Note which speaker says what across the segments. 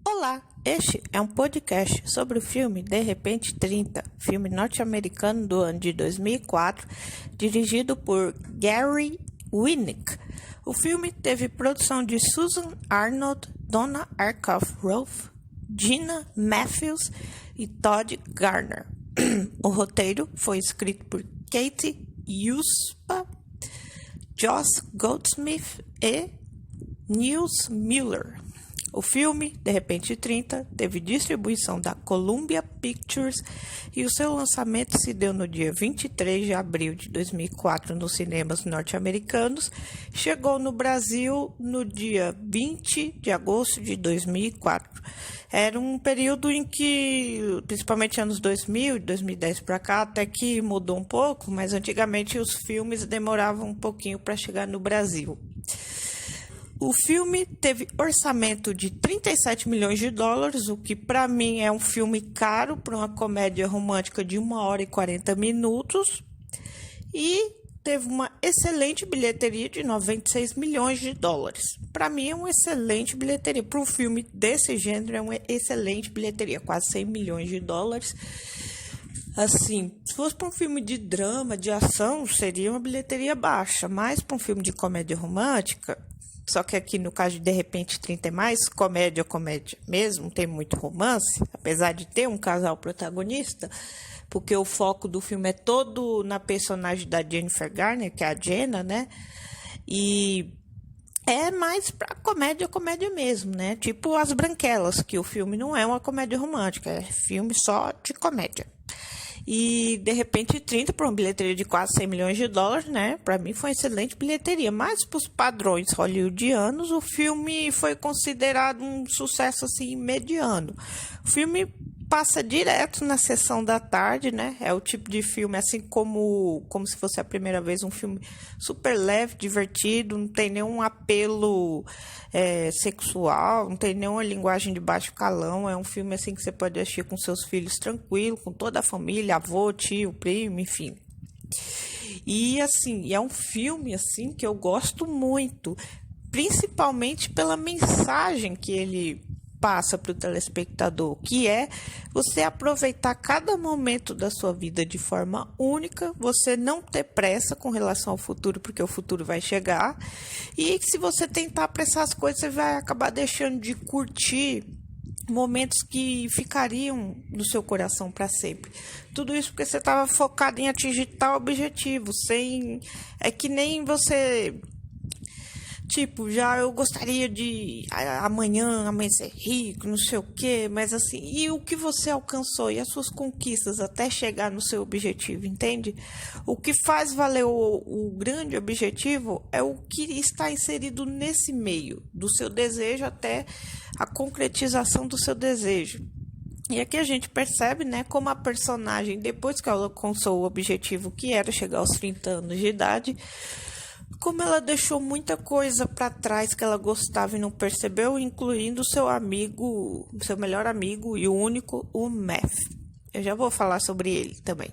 Speaker 1: Olá, este é um podcast sobre o filme De Repente 30, filme norte-americano do ano de 2004, dirigido por Gary Winnick. O filme teve produção de Susan Arnold, Donna Aircraft-Rolfe, Gina Matthews e Todd Garner. O roteiro foi escrito por Katie Yuspa, Josh Goldsmith e Nils Miller. O filme, De Repente 30, teve distribuição da Columbia Pictures e o seu lançamento se deu no dia 23 de abril de 2004 nos cinemas norte-americanos. Chegou no Brasil no dia 20 de agosto de 2004. Era um período em que, principalmente anos 2000 e 2010 para cá, até que mudou um pouco, mas antigamente os filmes demoravam um pouquinho para chegar no Brasil. O filme teve orçamento de 37 milhões de dólares, o que para mim é um filme caro para uma comédia romântica de 1 hora e 40 minutos. E teve uma excelente bilheteria de 96 milhões de dólares. Para mim é uma excelente bilheteria. Para um filme desse gênero é uma excelente bilheteria, quase 100 milhões de dólares. Assim, se fosse para um filme de drama, de ação, seria uma bilheteria baixa. Mas para um filme de comédia romântica... Só que aqui no caso de Repente 30 é mais comédia mesmo, não tem muito romance, apesar de ter um casal protagonista, porque o foco do filme é todo na personagem da Jennifer Garner, que é a Jenna, né? E é mais pra comédia mesmo, né? Tipo As Branquelas, que o filme não é uma comédia romântica, é filme só de comédia. E, De Repente 30, por uma bilheteria de quase 100 milhões de dólares, né? Para mim foi uma excelente bilheteria. Mas, para os padrões hollywoodianos, o filme foi considerado um sucesso, assim, mediano. O filme passa direto na sessão da tarde, né? É o tipo de filme, assim, como se fosse a primeira vez, um filme super leve, divertido, não tem nenhum apelo sexual, não tem nenhuma linguagem de baixo calão. É um filme, assim, que você pode assistir com seus filhos tranquilo, com toda a família, avô, tio, primo, enfim. E, assim, é um filme, assim, que eu gosto muito, principalmente pela mensagem que ele passa para o telespectador, que é você aproveitar cada momento da sua vida de forma única, você não ter pressa com relação ao futuro, porque o futuro vai chegar, e se você tentar apressar as coisas, você vai acabar deixando de curtir momentos que ficariam no seu coração para sempre. Tudo isso porque você estava focado em atingir tal objetivo, é que nem você... Tipo, já eu gostaria de amanhã amanhecer rico, não sei o quê, mas assim, e o que você alcançou e as suas conquistas até chegar no seu objetivo, entende? O que faz valer o grande objetivo é o que está inserido nesse meio, do seu desejo até a concretização do seu desejo. E aqui a gente percebe, né, como a personagem, depois que ela alcançou o objetivo que era chegar aos 30 anos de idade, como ela deixou muita coisa para trás que ela gostava e não percebeu, incluindo seu amigo, seu melhor amigo e o único, o Matt. Eu já vou falar sobre ele também,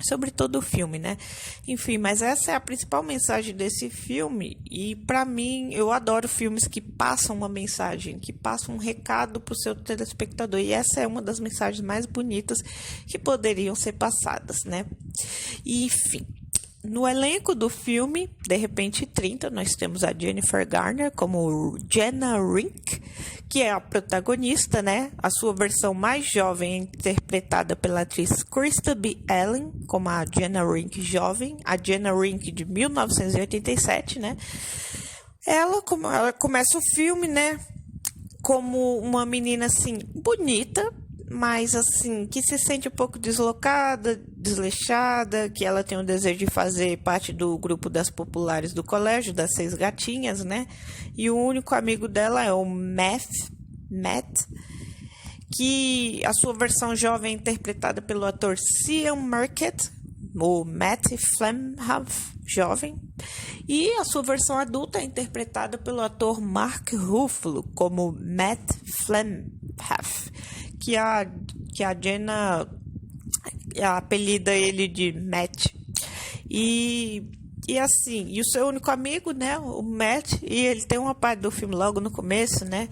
Speaker 1: sobre todo o filme, né? Enfim, mas essa é a principal mensagem desse filme e para mim, eu adoro filmes que passam uma mensagem, que passam um recado para o seu telespectador e essa é uma das mensagens mais bonitas que poderiam ser passadas, né? E, enfim... No elenco do filme, De Repente 30, nós temos a Jennifer Garner como Jenna Rink, que é a protagonista, né? A sua versão mais jovem é interpretada pela atriz Krista B. Allen, como a Jenna Rink jovem, a Jenna Rink de 1987, né? Ela começa o filme, né? Como uma menina, assim, bonita, mas assim, que se sente um pouco deslocada, desleixada, que ela tem o desejo de fazer parte do grupo das populares do colégio, das 6 gatinhas, né? E o único amigo dela é o Matt, que a sua versão jovem é interpretada pelo ator Sean Marquette, o Matt Flemhav, jovem, e a sua versão adulta é interpretada pelo ator Mark Ruffalo como Matt Flemhav, que a Jenna apelida ele de Matt. E assim, e o seu único amigo, né, o Matt, e ele tem uma parte do filme logo no começo, né,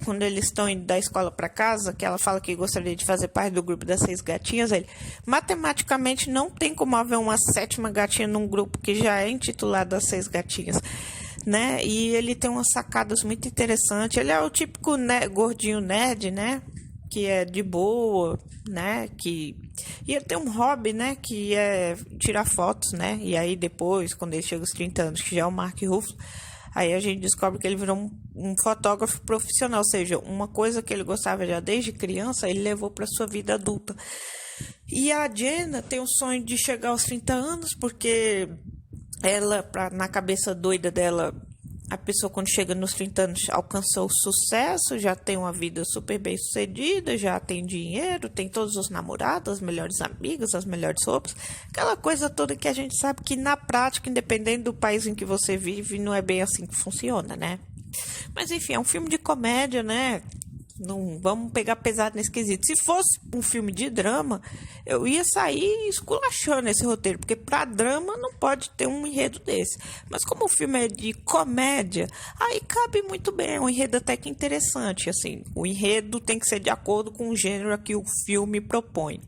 Speaker 1: quando eles estão indo da escola para casa, que ela fala que gostaria de fazer parte do grupo das 6 gatinhas, ele, matematicamente não tem como haver uma 7ª gatinha num grupo que já é intitulado as 6 gatinhas, né? E ele tem umas sacadas muito interessantes. Ele é o típico gordinho nerd, né? Que é de boa, né? E ele tem um hobby, né? Que é tirar fotos, né? E aí depois, quando ele chega aos 30 anos, que já é o Mark Ruffalo, aí a gente descobre que ele virou um fotógrafo profissional, ou seja, uma coisa que ele gostava já desde criança, ele levou para sua vida adulta. E a Jenna tem o sonho de chegar aos 30 anos, porque ela, na cabeça doida dela, a pessoa quando chega nos 30 anos alcançou o sucesso, já tem uma vida super bem sucedida, já tem dinheiro, tem todos os namorados, as melhores amigas, as melhores roupas, aquela coisa toda que a gente sabe que na prática, independente do país em que você vive, não é bem assim que funciona, né? Mas enfim, é um filme de comédia, né? Não vamos pegar pesado nesse quesito. Se fosse um filme de drama, eu ia sair esculachando esse roteiro, porque para drama não pode ter um enredo desse. Mas como o filme é de comédia, aí cabe muito bem, é um enredo até que interessante, assim. O enredo tem que ser de acordo com o gênero que o filme propõe.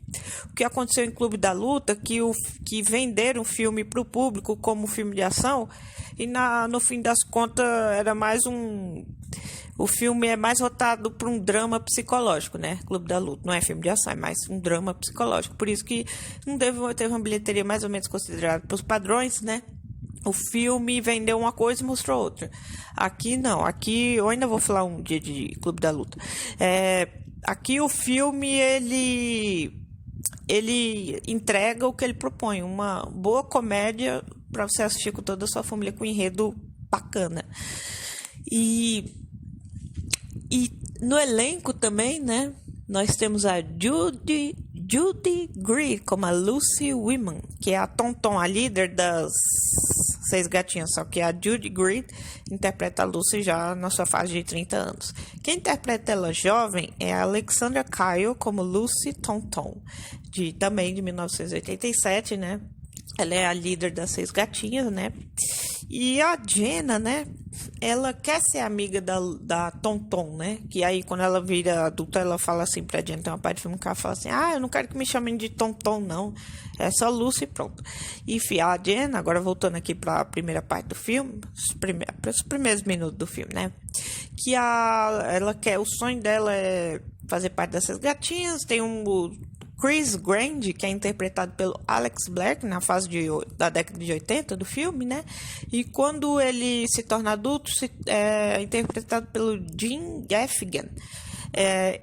Speaker 1: O que aconteceu em Clube da Luta, que venderam o filme para o público como filme de ação, e no fim das contas era mais o filme é mais voltado para um drama psicológico, né? Clube da Luta. Não é filme de ação, é mais um drama psicológico. Por isso que não teve uma bilheteria mais ou menos considerada pelos padrões, né? O filme vendeu uma coisa e mostrou outra. Aqui não. Aqui eu ainda vou falar um dia de Clube da Luta. Aqui o filme, ele entrega o que ele propõe. Uma boa comédia para você assistir com toda a sua família, com um enredo bacana. E no elenco também, né? Nós temos a Judy Greer como a Lucy Wyman, que é a Tonton, a líder das 6 gatinhas. Só que a Judy Greer interpreta a Lucy já na sua fase de 30 anos. Quem interpreta ela jovem é a Alexandra Kyle como Lucy Tonton, também de 1987, né? Ela é a líder das 6 gatinhas, né? E a Jenna, né? Ela quer ser amiga da Tonton, né? Que aí, quando ela vira adulta, ela fala assim pra Jenna. Tem uma parte do filme que ela fala assim: eu não quero que me chamem de Tonton, não. É só Lucy e pronto. Enfim, a Jenna, agora voltando aqui pra primeira parte do filme, os primeiros minutos do filme, né? Que ela quer, o sonho dela é fazer parte dessas gatinhas. Tem Chris Grand, que é interpretado pelo Alex Black na fase da década de 80 do filme, né? E quando ele se torna adulto, é interpretado pelo Jim Gaffigan.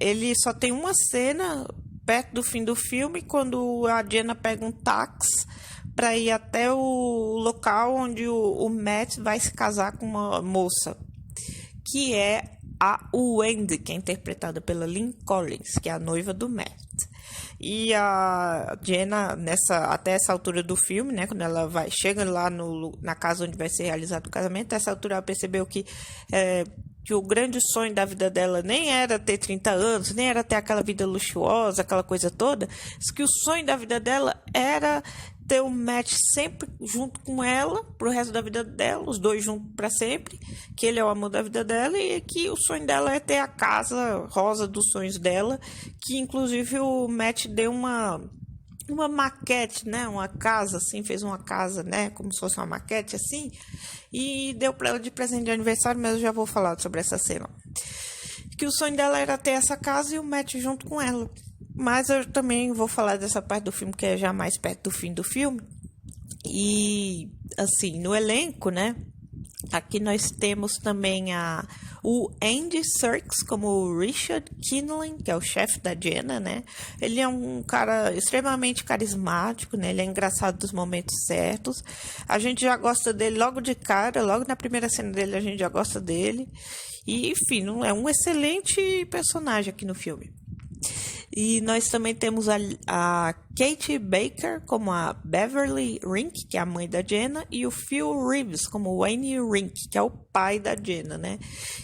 Speaker 1: Ele só tem uma cena perto do fim do filme, quando a Jenna pega um táxi para ir até o local onde o Matt vai se casar com uma moça, que é a Wendy, que é interpretada pela Lynn Collins, que é a noiva do Matt. E a Jenna, até essa altura do filme, né, quando ela chega lá na casa onde vai ser realizado o casamento, nessa altura ela percebeu que o grande sonho da vida dela nem era ter 30 anos, nem era ter aquela vida luxuosa, aquela coisa toda, que o sonho da vida dela era ter um Matt sempre junto com ela pro resto da vida dela, os dois juntos para sempre, que ele é o amor da vida dela, e que o sonho dela é ter a casa rosa dos sonhos dela, que inclusive o Matt deu uma maquete, né, uma casa assim, fez uma casa, né, como se fosse uma maquete assim, e deu para ela de presente de aniversário, mas eu já vou falar sobre essa cena. Que o sonho dela era ter essa casa e o Matt junto com ela. Mas eu também vou falar dessa parte do filme que é já mais perto do fim do filme. E, assim, no elenco, né? Aqui nós temos também o Andy Serkis como o Richard Kinlan, que é o chefe da Jenna, né? Ele é um cara extremamente carismático, né? Ele é engraçado dos momentos certos. A gente já gosta dele logo de cara, logo na primeira cena dele a gente já gosta dele. E, enfim, é um excelente personagem aqui no filme. E nós também temos a Kate Baker como a Beverly Rink, que é a mãe da Jenna, e o Phil Reeves como Wayne Rink, que é o pai da Jenna, né?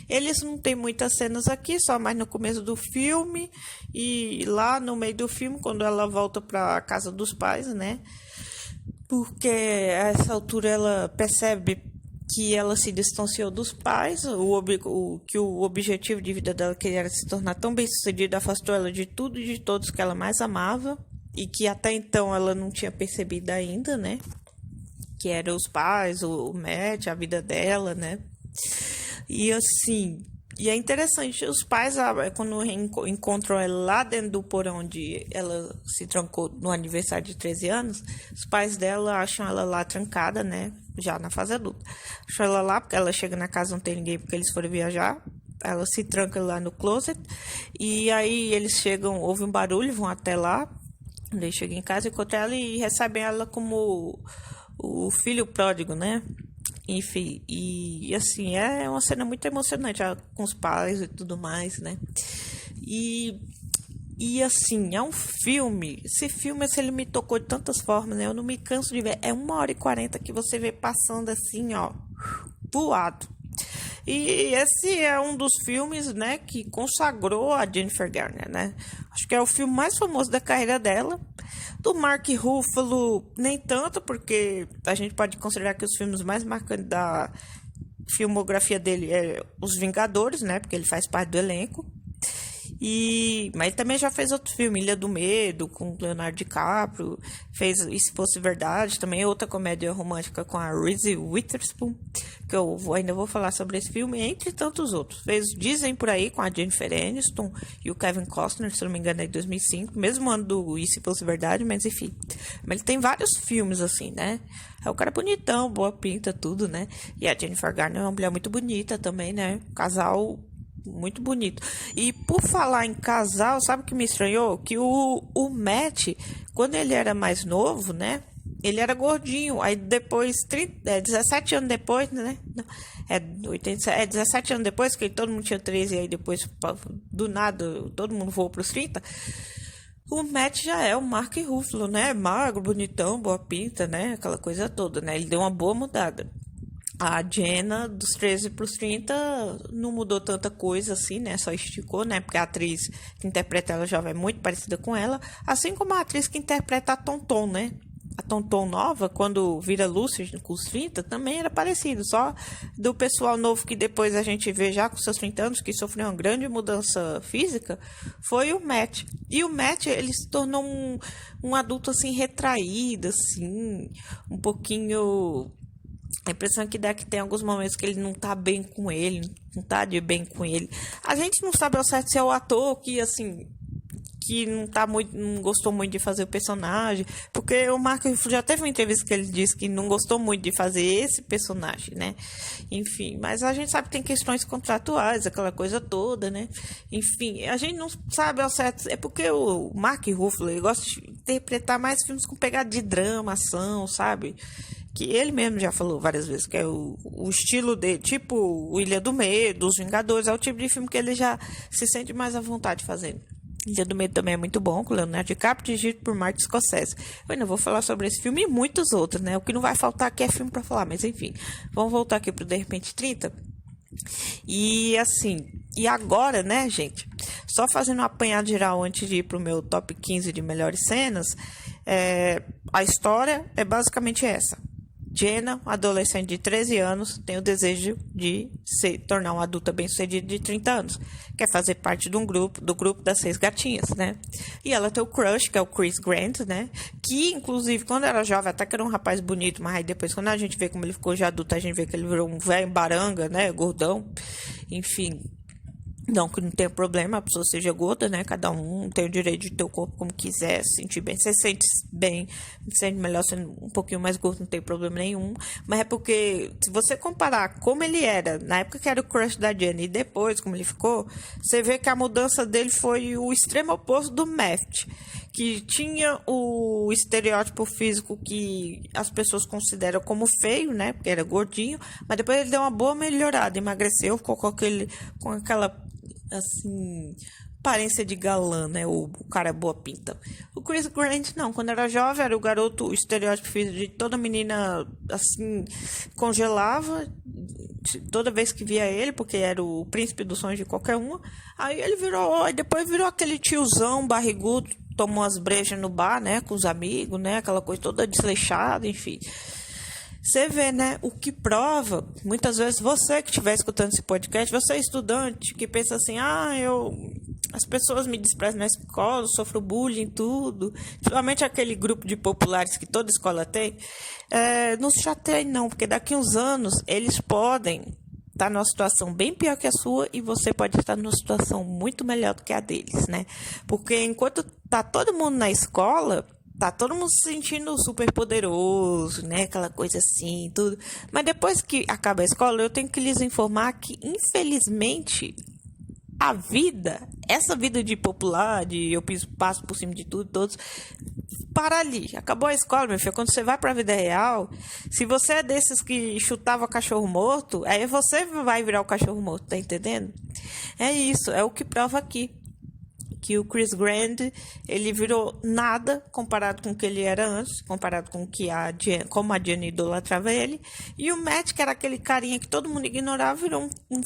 Speaker 1: Eles não tem muitas cenas aqui, só mais no começo do filme e lá no meio do filme, quando ela volta para a casa dos pais, né? Porque a essa altura ela percebe que ela se distanciou dos pais, que o objetivo de vida dela, que era se tornar tão bem-sucedida, afastou ela de tudo e de todos que ela mais amava, e que até então ela não tinha percebido ainda, né? Que eram os pais, o Matt, a vida dela, né? E assim, e é interessante, os pais, quando encontram ela lá dentro do porão onde ela se trancou no aniversário de 13 anos, os pais dela acham ela lá trancada, né? Já na fase adulta. Acham ela lá, porque ela chega na casa, não tem ninguém porque eles foram viajar. Ela se tranca lá no closet. E aí eles chegam, ouvem um barulho, vão até lá. Eles chegam em casa, encontram ela e recebem ela como o filho pródigo, né? Enfim, e assim, é uma cena muito emocionante com os pais e tudo mais, né? E assim, é um filme. Esse filme, assim, ele me tocou de tantas formas, né? Eu não me canso de ver. É 1h40 que você vê passando assim, ó, voado. E esse é um dos filmes, né, que consagrou a Jennifer Garner, né? Acho que é o filme mais famoso da carreira dela. Do Mark Ruffalo, nem tanto, porque a gente pode considerar que os filmes mais marcantes da filmografia dele é Os Vingadores, né? Porque ele faz parte do elenco. Mas ele também já fez outro filme, Ilha do Medo, com Leonardo DiCaprio. Fez E Se Fosse Verdade, também outra comédia romântica com a Reese Witherspoon, que eu ainda vou falar sobre esse filme, entre tantos outros. Fez Dizem Por Aí com a Jennifer Aniston e o Kevin Costner, se não me engano, é de 2005, mesmo ano do E Se Fosse Verdade, mas enfim. Mas ele tem vários filmes assim, né? É o cara bonitão, boa pinta, tudo, né? E a Jennifer Garner é uma mulher muito bonita também, né? Casal muito bonito. E por falar em casal, sabe o que me estranhou? Que o Matt, quando ele era mais novo, né? Ele era gordinho. Aí depois, 17 anos depois, né? Não, 17 anos depois, que todo mundo tinha 13, e aí depois, do nada, todo mundo voou pros 30. O Matt já é o Mark Ruffalo, né? Magro, bonitão, boa pinta, né? Aquela coisa toda, né? Ele deu uma boa mudada. A Jenna, dos 13 para os 30, não mudou tanta coisa assim, né? Só esticou, né? Porque a atriz que interpreta ela já é muito parecida com ela. Assim como a atriz que interpreta a Tonton, né? A Tonton nova, quando vira Lucy com os 30, também era parecido. Só do pessoal novo que depois a gente vê já com seus 30 anos, que sofreu uma grande mudança física, foi o Matt. E o Matt, ele se tornou um adulto, assim, retraído, assim, um pouquinho... A impressão que dá que tem alguns momentos que ele não tá bem com ele, não tá de bem com ele. A gente não sabe ao certo se é o ator que, assim, que não gostou muito de fazer o personagem, porque o Mark já teve uma entrevista que ele disse que não gostou muito de fazer esse personagem, né? Enfim, mas a gente sabe que tem questões contratuais, aquela coisa toda, né? Enfim, a gente não sabe ao certo, é porque o Mark Ruffalo, ele gosta de interpretar mais filmes com pegada de drama, ação, sabe? Que ele mesmo já falou várias vezes, que é o estilo dele, tipo o Ilha do Medo, Os Vingadores, é o tipo de filme que ele já se sente mais à vontade fazendo. Ilha do Medo também é muito bom, com Leonardo DiCaprio, dirigido por Martin Scorsese. Eu ainda vou falar sobre esse filme e muitos outros, né? O que não vai faltar aqui é filme pra falar, mas enfim. Vamos voltar aqui pro De Repente 30. E assim, e agora, né, gente? Só fazendo um apanhado geral antes de ir pro meu top 15 de melhores cenas, a história é basicamente essa. Jenna, adolescente de 13 anos, tem o desejo de se tornar uma adulta bem-sucedida de 30 anos. Quer fazer parte do grupo das 6 gatinhas, né? E ela tem o crush, que é o Chris Grant, né? Que, inclusive, quando era jovem, até que era um rapaz bonito, mas aí depois, quando a gente vê como ele ficou já adulto, a gente vê que ele virou um velho baranga, né? Gordão. Enfim... Não que não tenha problema, a pessoa seja gorda, né? Cada um tem o direito de ter o corpo como quiser, se sentir bem. Se sente bem, se sente melhor sendo um pouquinho mais gordo, não tem problema nenhum. Mas é porque, se você comparar como ele era, na época que era o crush da Jenny, e depois como ele ficou, você vê que a mudança dele foi o extremo oposto do Matt, que tinha o estereótipo físico que as pessoas consideram como feio, né? Porque era gordinho, mas depois ele deu uma boa melhorada, emagreceu, ficou com aquela, assim, aparência de galã, né? O cara boa pinta. O Chris Grant, não. Quando era jovem, era o garoto, o estereótipo físico de toda menina, assim, congelava toda vez que via ele, porque era o príncipe dos sonhos de qualquer uma. Aí ele depois virou aquele tiozão barrigudo, tomou as brejas no bar, né? Com os amigos, né? Aquela coisa toda desleixada, enfim. Você vê, né, o que prova, muitas vezes você que estiver escutando esse podcast, você é estudante que pensa assim, as pessoas me desprezam na escola, eu sofro bullying, tudo, principalmente aquele grupo de populares que toda escola tem, não se chateie não, porque daqui uns anos eles podem estar numa situação bem pior que a sua e você pode estar numa situação muito melhor do que a deles, né? Porque enquanto tá todo mundo na escola, tá todo mundo se sentindo super poderoso, né? Aquela coisa assim, tudo. Mas depois que acaba a escola, eu tenho que lhes informar que, infelizmente, a vida, essa vida de popular, de eu passo por cima de tudo, todos, para ali. Acabou a escola, meu filho. Quando você vai para a vida real, se você é desses que chutava cachorro morto, aí você vai virar o cachorro morto, tá entendendo? É isso, é o que prova aqui. Que o Chris Grant, ele virou nada comparado com o que ele era antes, comparado com que como a Jenny idolatrava ele. E o Matt, que era aquele carinha que todo mundo ignorava, virou um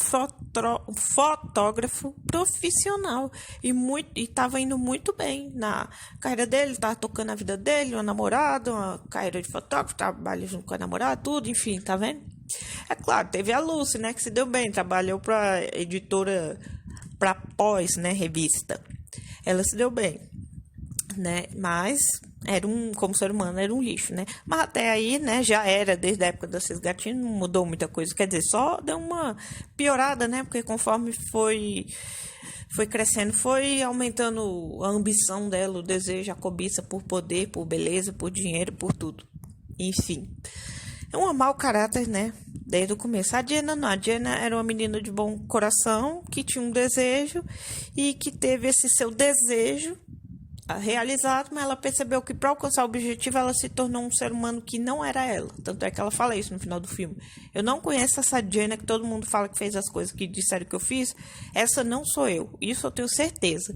Speaker 1: fotógrafo profissional. E estava indo muito bem na carreira dele, estava tocando a vida dele, uma namorada, uma carreira de fotógrafo, trabalha junto com a namorada, tudo, enfim, tá vendo? É claro, teve a Lucy, né, que se deu bem, trabalhou para editora, para Pós, né, revista. Ela se deu bem, né? Mas como ser humano, era um lixo, né? Mas até aí, né? Já era desde a época das Seis Gatinhos, não mudou muita coisa. Quer dizer, só deu uma piorada, né? Porque conforme foi crescendo, foi aumentando a ambição dela, o desejo, a cobiça por poder, por beleza, por dinheiro, por tudo. Enfim. É um mau caráter, né? Desde o começo. A Jenna não. A Jenna era uma menina de bom coração, que tinha um desejo e que teve esse seu desejo realizado, mas ela percebeu que para alcançar o objetivo ela se tornou um ser humano que não era ela. Tanto é que ela fala isso no final do filme. Eu não conheço essa Jenna que todo mundo fala que fez as coisas que disseram que eu fiz. Essa não sou eu. Isso eu tenho certeza.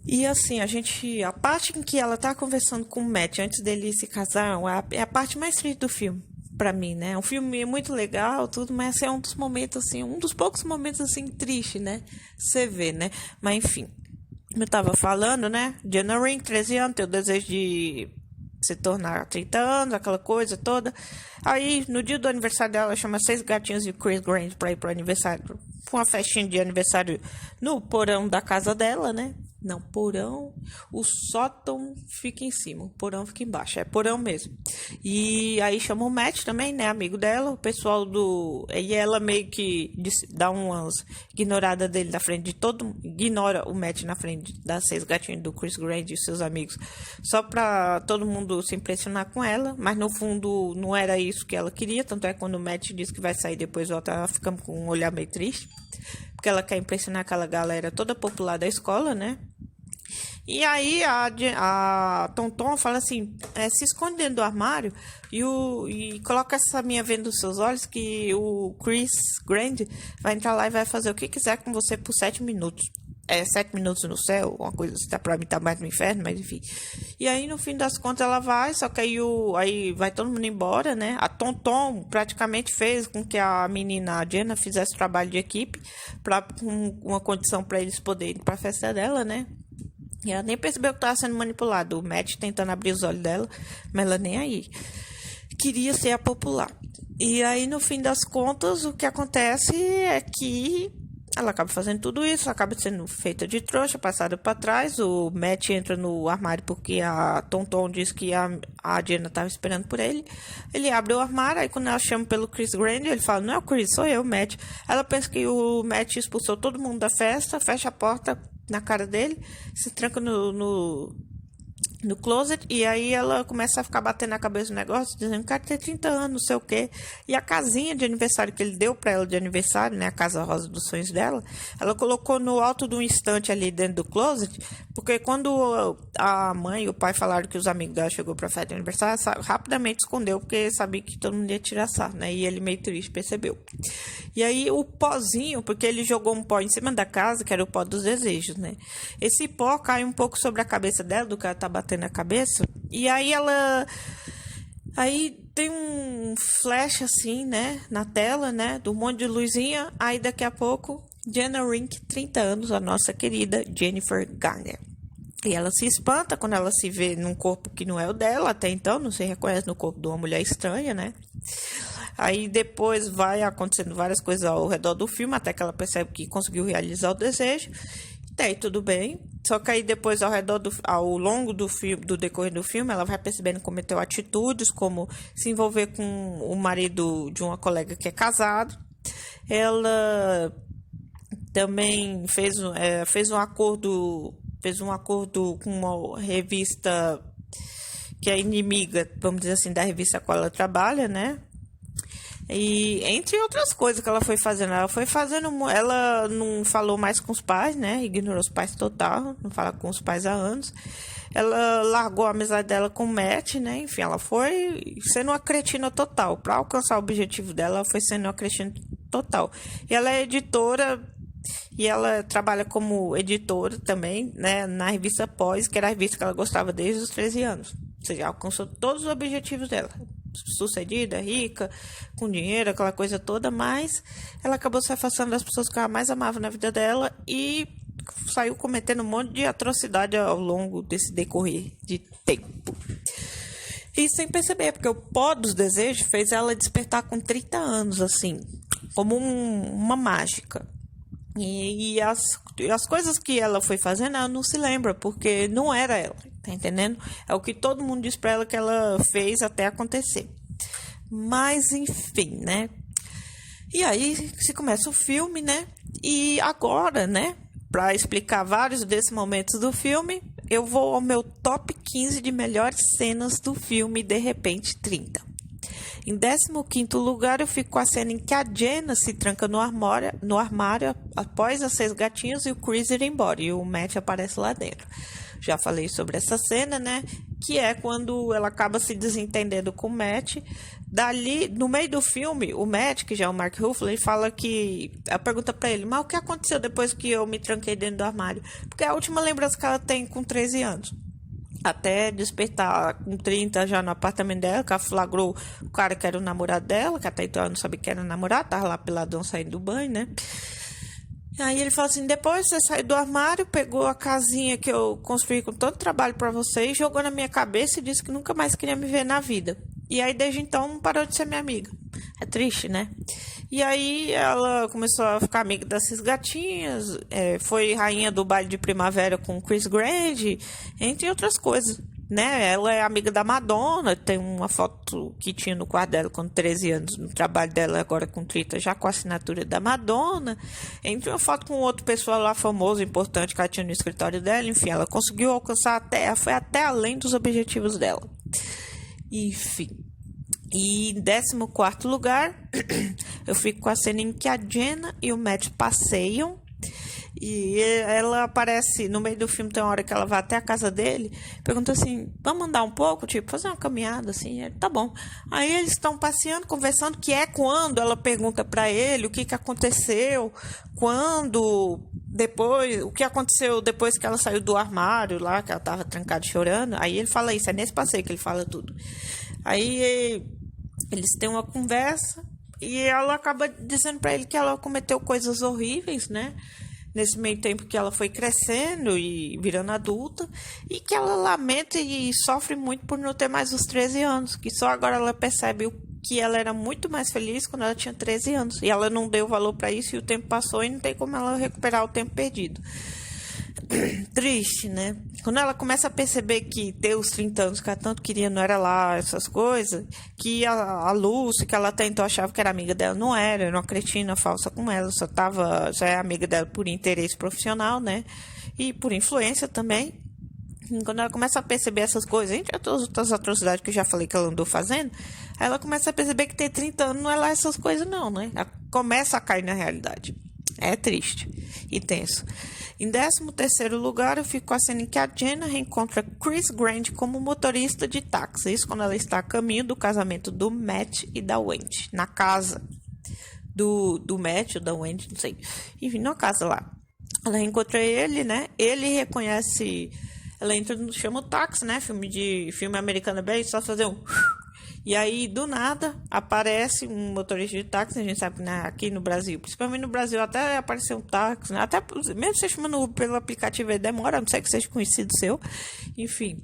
Speaker 1: E assim, a parte em que ela tá conversando com o Matt antes dele se casar é a parte mais triste do filme, pra mim, né? O filme é muito legal, tudo, mas é um dos momentos, assim, um dos poucos momentos, assim, triste, né? Você vê, né? Mas enfim, como eu tava falando, né? Jenna Ring, 13 anos, tem o desejo de se tornar 30 anos, aquela coisa toda. Aí, no dia do aniversário dela, ela chama 6 gatinhos e o Chris Grant pra ir pro aniversário, pra uma festinha de aniversário no porão da casa dela, né? Não, porão, o sótão fica em cima, o porão fica embaixo, é porão mesmo. E aí chama o Matt também, né, amigo dela, o pessoal e ela meio que dá umas ignoradas dele na frente de ignora o Matt na frente das 6 gatinhos do Chris Grant e seus amigos, só pra todo mundo se impressionar com ela, mas no fundo não era isso que ela queria, tanto é que quando o Matt diz que vai sair depois volta, ela fica com um olhar meio triste. Porque ela quer impressionar aquela galera toda popular da escola, né? E aí a Tonton fala assim, se esconde dentro do armário e coloca essa minha venda nos seus olhos que o Chris Grant vai entrar lá e vai fazer o que quiser com você por 7 minutos. 7 minutos no céu, uma coisa assim, pra mim tá mais no inferno, mas enfim. E aí, no fim das contas, ela vai, só que aí vai todo mundo embora, né? A Tonton praticamente fez com que a menina, a Jenna, fizesse trabalho de equipe, com uma condição pra eles poderem ir pra festa dela, né? E ela nem percebeu que tava sendo manipulado. O Matt tentando abrir os olhos dela, mas ela nem aí. Queria ser a popular. E aí, no fim das contas, o que acontece é que ela acaba fazendo tudo isso, acaba sendo feita de trouxa, passada para trás. O Matt entra no armário porque a Tonton diz que a Jenna estava esperando por ele. Ele abre o armário, aí quando ela chama pelo Chris Grant, ele fala, não é o Chris, sou eu, Matt. Ela pensa que o Matt expulsou todo mundo da festa, fecha a porta na cara dele, se tranca no closet, e aí ela começa a ficar batendo na cabeça do negócio, dizendo que quer ter 30 anos, não sei o quê. E a casinha de aniversário que ele deu pra ela de aniversário, né, a casa rosa dos sonhos dela, ela colocou no alto de um estante ali dentro do closet, porque quando a mãe e o pai falaram que os amigos dela chegou pra festa de aniversário, rapidamente escondeu, porque sabia que todo mundo ia tirar sarro, né, e ele meio triste percebeu. E aí o pozinho, porque ele jogou um pó em cima da casa, que era o pó dos desejos, né, esse pó cai um pouco sobre a cabeça dela, do que ela tá batendo na cabeça, e aí aí tem um flash assim, né, na tela, né, do monte de luzinha, aí daqui a pouco Jenna Ring, 30 anos, a nossa querida Jennifer Garner. E ela se espanta quando ela se vê num corpo que não é o dela, até então, não se reconhece no corpo de uma mulher estranha, né? Aí depois vai acontecendo várias coisas ao redor do filme, até que ela percebe que conseguiu realizar o desejo. E aí tudo bem. Só que aí depois, ao longo do filme, do decorrer do filme, ela vai percebendo que cometeu atitudes, como se envolver com o marido de uma colega que é casado. Ela também fez um acordo com uma revista que é inimiga, vamos dizer assim, da revista a qual ela trabalha, né? E entre outras coisas que ela foi fazendo, ela não falou mais com os pais, né? Ignorou os pais total, não fala com os pais há anos. Ela largou a amizade dela com o Matt, né? Enfim, ela foi sendo uma cretina total. Para alcançar o objetivo dela, ela foi sendo uma cretina total. E ela é editora, e ela trabalha como editora também, né? Na revista Pós, que era a revista que ela gostava desde os 13 anos. Ou seja, alcançou todos os objetivos dela. Sucedida, rica, com dinheiro, aquela coisa toda, mas ela acabou se afastando das pessoas que ela mais amava na vida dela e saiu cometendo um monte de atrocidade ao longo desse decorrer de tempo. E sem perceber, porque o pó dos desejos fez ela despertar com 30 anos, assim, como uma mágica. E as coisas que ela foi fazendo, ela não se lembra, porque não era ela, tá entendendo? É o que todo mundo diz pra ela que ela fez até acontecer. Mas, enfim, né? E aí se começa o filme, né? E agora, né? Pra explicar vários desses momentos do filme, eu vou ao meu top 15 de melhores cenas do filme De Repente 30. Em 15º lugar, eu fico com a cena em que a Jenna se tranca no armário após as 6 gatinhas e o Chris ir embora. E o Matt aparece lá dentro. Já falei sobre essa cena, né? Que é quando ela acaba se desentendendo com o Matt. Dali, no meio do filme, o Matt, que já é o Mark Ruffalo, ele fala que... Ela pergunta pra ele, mas o que aconteceu depois que eu me tranquei dentro do armário? Porque é a última lembrança que ela tem com 13 anos. Até despertar com 30 já no apartamento dela, que ela flagrou o cara que era o namorado dela, que até então ela não sabia que era namorado, tava lá peladão saindo do banho, né? E aí ele fala assim, depois você saiu do armário, pegou a casinha que eu construí com todo trabalho pra você e jogou na minha cabeça e disse que nunca mais queria me ver na vida. E aí desde então não parou de ser minha amiga. É triste, né? E aí ela começou a ficar amiga dessas gatinhas, foi rainha do baile de primavera com Chris Grande, entre outras coisas, né? Ela é amiga da Madonna, tem uma foto que tinha no quarto dela com 13 anos, no trabalho dela agora com 30, já com a assinatura da Madonna, entre uma foto com outro pessoal lá famoso, importante, que ela tinha no escritório dela, enfim, ela conseguiu alcançar foi até além dos objetivos dela. Enfim. E em 14º lugar, eu fico com a cena em que a Jenna e o Matt passeiam. E ela aparece no meio do filme, tem uma hora que ela vai até a casa dele, pergunta assim, vamos andar um pouco, tipo, fazer uma caminhada, assim, tá bom. Aí eles estão passeando, conversando, que é quando ela pergunta pra ele o que aconteceu, o que aconteceu depois que ela saiu do armário lá, que ela tava trancada chorando. Aí ele fala isso, é nesse passeio que ele fala tudo. Aí eles têm uma conversa e ela acaba dizendo pra ele que ela cometeu coisas horríveis, né? Nesse meio tempo que ela foi crescendo e virando adulta, e que ela lamenta e sofre muito por não ter mais os 13 anos, que só agora ela percebe que ela era muito mais feliz quando ela tinha 13 anos, e ela não deu valor para isso, e o tempo passou e não tem como ela recuperar o tempo perdido. Triste, né? Quando ela começa a perceber que ter os 30 anos que ela tanto queria não era lá, essas coisas, que a Lucy, que ela até então achava que era amiga dela, não era uma cretina falsa com ela, só é amiga dela por interesse profissional, né? E por influência também. E quando ela começa a perceber essas coisas, entre as outras atrocidades que eu já falei que ela andou fazendo, ela começa a perceber que ter 30 anos não é lá essas coisas não, né? Ela começa a cair na realidade. É triste e tenso. Em 13º lugar, eu fico com a cena em que a Jenna reencontra Chris Grant como motorista de táxi. Isso quando ela está a caminho do casamento do Matt e da Wendy. Na casa do Matt ou da Wendy, não sei. Enfim, na casa lá. Ela reencontra ele, né? Ele reconhece... Ela entra no... Chama o táxi, né? Filme americano bem, só fazer um... E aí, do nada, aparece um motorista de táxi. A gente sabe que, né, aqui no Brasil, principalmente no Brasil, até aparecer um táxi, né? Até mesmo você chamando Uber pelo aplicativo, aí demora, a não ser que seja conhecido seu. Enfim,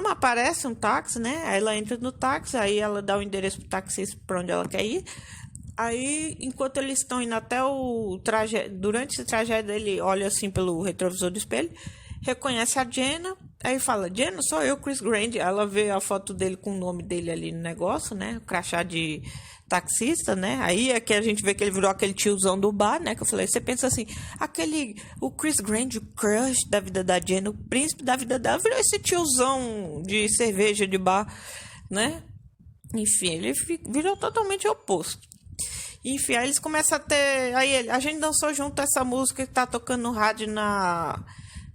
Speaker 1: aparece um táxi, né? Aí ela entra no táxi, aí ela dá o endereço pro taxista para onde ela quer ir. Aí, enquanto eles estão indo até o trajeto, durante esse trajeto, ele olha assim pelo retrovisor do espelho, reconhece a Jenna, aí fala: Jenna, sou eu, Chris Grant. Ela vê a foto dele com o nome dele ali no negócio, né? O crachá de taxista, né? Aí é que a gente vê que ele virou aquele tiozão do bar, né? Que eu falei, você pensa assim, o Chris Grant, o crush da vida da Jenna, o príncipe da vida dela, virou esse tiozão de cerveja de bar, né? Enfim, ele virou totalmente oposto. Enfim, aí eles começam a ter... Aí a gente dançou junto essa música que tá tocando no rádio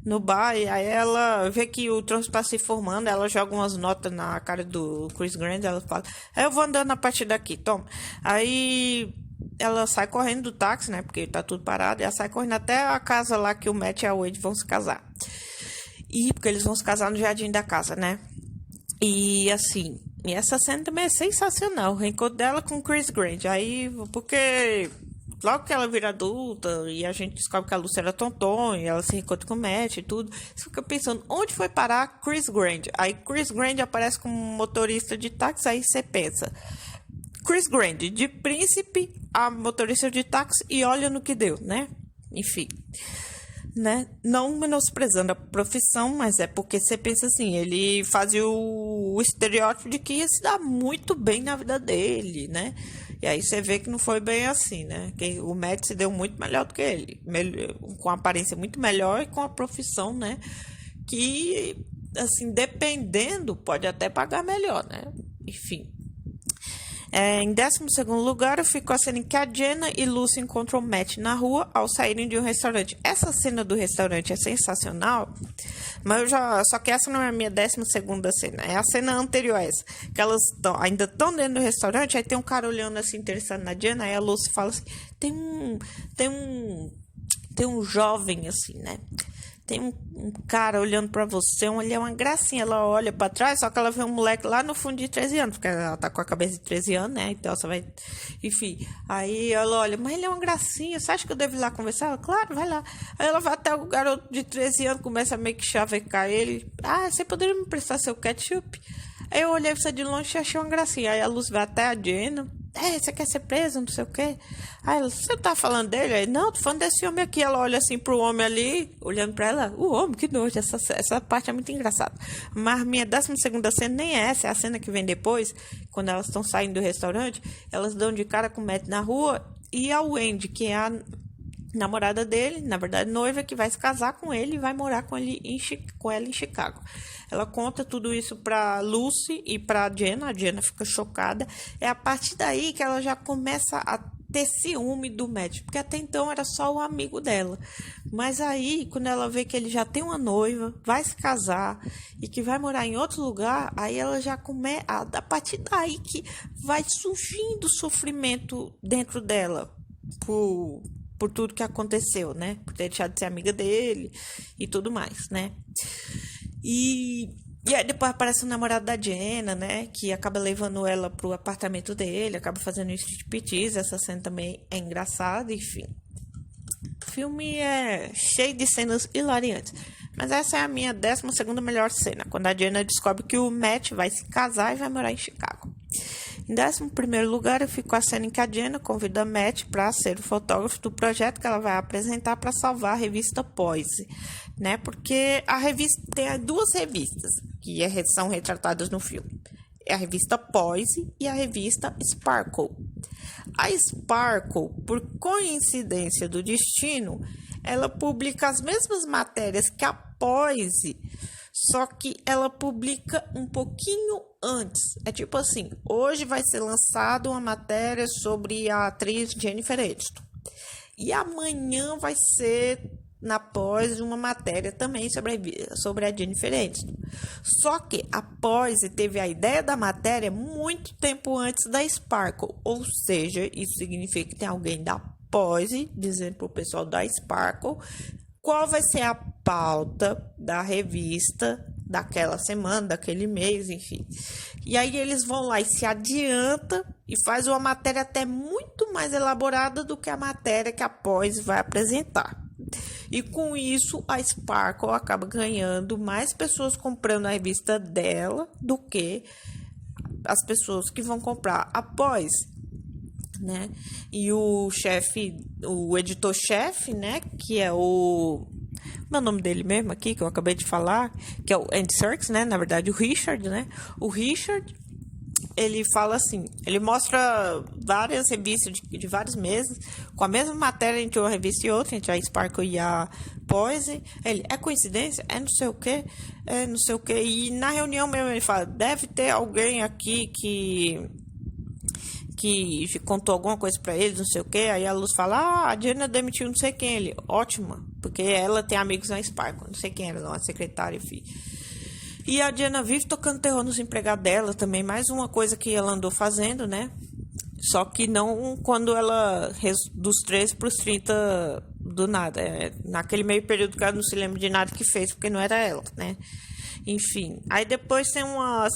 Speaker 1: no bar, e aí ela vê que o trânsito está se formando, ela joga umas notas na cara do Chris Grant, ela fala, eu vou andando a partir daqui, toma. Aí ela sai correndo do táxi, né, porque tá tudo parado, e ela sai correndo até a casa lá que o Matt e a Wade vão se casar. E porque eles vão se casar no jardim da casa, né. E assim, e essa cena também é sensacional, o reencontro dela com o Chris Grant, aí, porque... Logo que ela vira adulta e a gente descobre que a Lucy era tonton e ela se reencontra com o Matt e tudo, você fica pensando, onde foi parar Chris Grant? Aí Chris Grant aparece como motorista de táxi, aí você pensa, Chris Grant, de príncipe a motorista de táxi, e olha no que deu, né? Enfim, né? Não menosprezando a profissão, mas é porque você pensa assim, ele fazia o estereótipo de que ia se dar muito bem na vida dele, né? E aí você vê que não foi bem assim, né? Que o Matt se deu muito melhor do que ele. Com a aparência muito melhor e com a profissão, né? Que, assim, dependendo, pode até pagar melhor, né? Enfim. Em 12º lugar, ficou a cena em que a Jenna e Lucy encontram o Matt na rua ao saírem de um restaurante. Essa cena do restaurante é sensacional, mas só que essa não é a minha 12ª cena, é a cena anterior a essa, que elas ainda estão dentro do restaurante, aí tem um cara olhando assim, interessado na Jenna, aí a Lucy fala assim, tem um jovem assim, né? Tem um cara olhando pra você, ele é uma gracinha. Ela olha pra trás, só que ela vê um moleque lá no fundo de 13 anos, porque ela tá com a cabeça de 13 anos, né? Então você vai. Enfim. Aí ela olha, mas ele é uma gracinha, você acha que eu devo ir lá conversar? Ela, claro, vai lá. Aí ela vai até o garoto de 13 anos, começa a meio que chavecar ele. Ah, você poderia me prestar seu ketchup? Aí eu olhei pra você de longe e achei uma gracinha. Aí a Luz vai até a Jenna. Você quer ser preso, não sei o quê. Aí ela, você tá falando dele? Aí, não, tô falando desse homem aqui. Ela olha assim pro homem ali, olhando pra ela. O homem, que nojo, essa parte é muito engraçada. Mas minha 12ª cena nem é essa, é a cena que vem depois, quando elas estão saindo do restaurante, elas dão de cara com o Matt na rua, e a Wendy, que é a namorada dele, na verdade noiva, que vai se casar com ele e vai morar com ela em Chicago. Ela conta tudo isso pra Lucy e pra Jenna, a Jenna fica chocada. É a partir daí que ela já começa a ter ciúme do Matt, porque até então era só o amigo dela. Mas aí, quando ela vê que ele já tem uma noiva, vai se casar e que vai morar em outro lugar, aí ela já começa, a partir daí que vai surgindo sofrimento dentro dela, por tudo que aconteceu, né? Por ter deixado de ser amiga dele e tudo mais, né? E aí depois aparece o namorado da Jenna, né? Que acaba levando ela pro apartamento dele, acaba fazendo isso de striptease. Essa cena também é engraçada, enfim. O filme é cheio de cenas hilariantes. Mas essa é a minha 12ª melhor cena, quando a Jenna descobre que o Matt vai se casar e vai morar em Chicago. Em 11º lugar, eu fico com a cena em que a Jenna convida Matt para ser o fotógrafo do projeto que ela vai apresentar para salvar a revista Poise, né? Porque a revista tem duas revistas que são retratadas no filme. É a revista Poise e a revista Sparkle. A Sparkle, por coincidência do destino, ela publica as mesmas matérias que a Poise, só que ela publica um pouquinho antes. É tipo assim, hoje vai ser lançada uma matéria sobre a atriz Jennifer Aniston. E amanhã vai ser, na Poise, uma matéria também sobre a Jennifer Aniston. Só que a Poise teve a ideia da matéria muito tempo antes da Sparkle. Ou seja, isso significa que tem alguém da Poise dizendo para o pessoal da Sparkle qual vai ser a pauta da revista daquela semana, daquele mês, enfim. E aí eles vão lá e se adianta e faz uma matéria até muito mais elaborada do que a matéria que a Poise vai apresentar. E com isso, a Sparkle acaba ganhando mais pessoas comprando a revista dela do que as pessoas que vão comprar a Poise, né? E o editor-chefe, né? Que é o nome dele mesmo aqui, que eu acabei de falar, que é o Andy Serkis, né? Na verdade, o Richard, né? O Richard, ele fala assim, ele mostra várias revistas de vários meses, com a mesma matéria entre uma revista e outra, entre a Sparkle e a Poise. Ele, é coincidência? É não sei o quê? É não sei o quê. E na reunião mesmo ele fala, deve ter alguém aqui que contou alguma coisa pra eles, não sei o quê. Aí a Luz fala, a Diana demitiu não sei quem. Ele, ótima, porque ela tem amigos na Sparkle, não sei quem era, não, a secretária, enfim. E a Diana vive tocando terror nos empregados dela também, mais uma coisa que ela andou fazendo, né? Só que não quando ela, dos 13 pros 30 do nada. Naquele meio período que ela não se lembra de nada que fez, porque não era ela, né? Enfim, aí depois tem a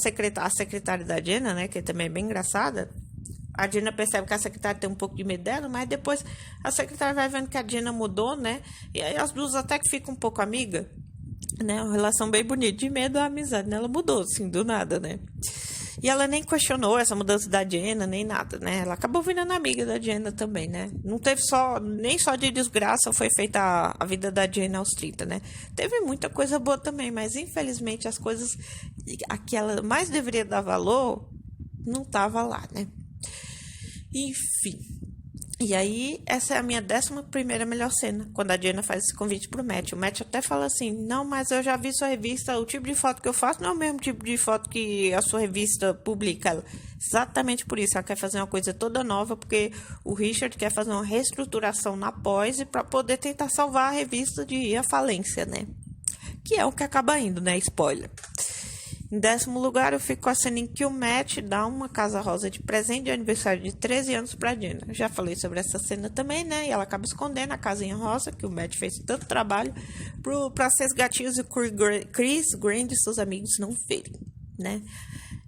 Speaker 1: secretária da Diana, né? Que também é bem engraçada. A Diana percebe que a secretária tem um pouco de medo dela, mas depois a secretária vai vendo que a Diana mudou, né? E aí as duas até que ficam um pouco amigas, né? Uma relação bem bonita. De medo, a amizade, né? Ela mudou, assim, do nada, né? E ela nem questionou essa mudança da Diana, nem nada, né? Ela acabou virando amiga da Diana também, né? Não teve nem só de desgraça foi feita a vida da Diana aos 30, né? Teve muita coisa boa também, mas infelizmente as coisas a que ela mais deveria dar valor não tava lá, né? Enfim. E aí, essa é a minha 11ª melhor cena, quando a Diana faz esse convite pro Matt. O Matt até fala assim, não, mas eu já vi sua revista, o tipo de foto que eu faço não é o mesmo tipo de foto que a sua revista publica. Exatamente por isso, ela quer fazer uma coisa toda nova, porque o Richard quer fazer uma reestruturação na Poise para poder tentar salvar a revista de ir à falência, né? Que é o que acaba indo, né? Spoiler. Em 10º lugar, eu fico com a cena em que o Matt dá uma casa rosa de presente de aniversário de 13 anos pra Diana. Eu já falei sobre essa cena também, né? E ela acaba escondendo a casinha rosa, que o Matt fez tanto trabalho, pra seus gatinhos e Chris Grant e seus amigos não verem, né?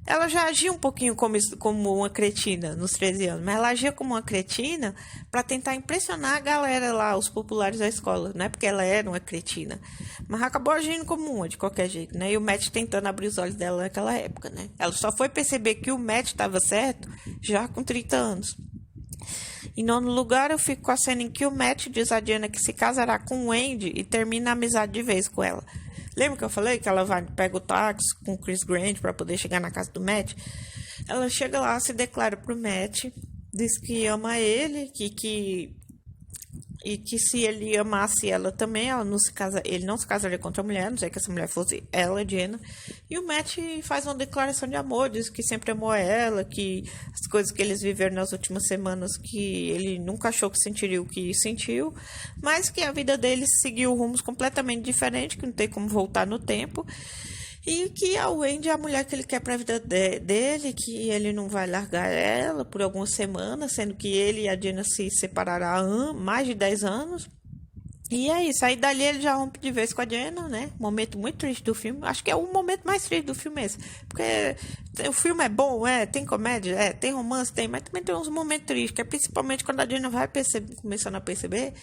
Speaker 1: Ela já agia um pouquinho como uma cretina nos 13 anos, mas ela agia como uma cretina para tentar impressionar a galera lá, os populares da escola, né? Porque ela era uma cretina. Mas acabou agindo como uma, de qualquer jeito, né? E o Matt tentando abrir os olhos dela naquela época, né? Ela só foi perceber que o Matt estava certo já com 30 anos. Em 9º lugar, eu fico com a cena em que o Matt diz a Diana que se casará com o Andy e termina a amizade de vez com ela. Lembra que eu falei que ela pega o táxi com o Chris Grant para poder chegar na casa do Matt? Ela chega lá, se declara pro Matt, diz que ama ele, e que se ele amasse ela também, ele não se casaria com outra mulher, a não sei que essa mulher fosse ela, Diana. E o Matt faz uma declaração de amor, diz que sempre amou ela, que as coisas que eles viveram nas últimas semanas, que ele nunca achou que sentiria o que sentiu, mas que a vida deles seguiu rumos completamente diferentes, que não tem como voltar no tempo. E que a Wendy é a mulher que ele quer para a vida dele, que ele não vai largar ela por algumas semanas, sendo que ele e a Diana se separaram há mais de 10 anos. E é isso, aí dali ele já rompe de vez com a Diana, né? Momento muito triste do filme. Acho que é o momento mais triste do filme esse. Porque o filme é bom, tem comédia, tem romance, mas também tem uns momentos tristes, que é principalmente quando a Diana vai começando a perceber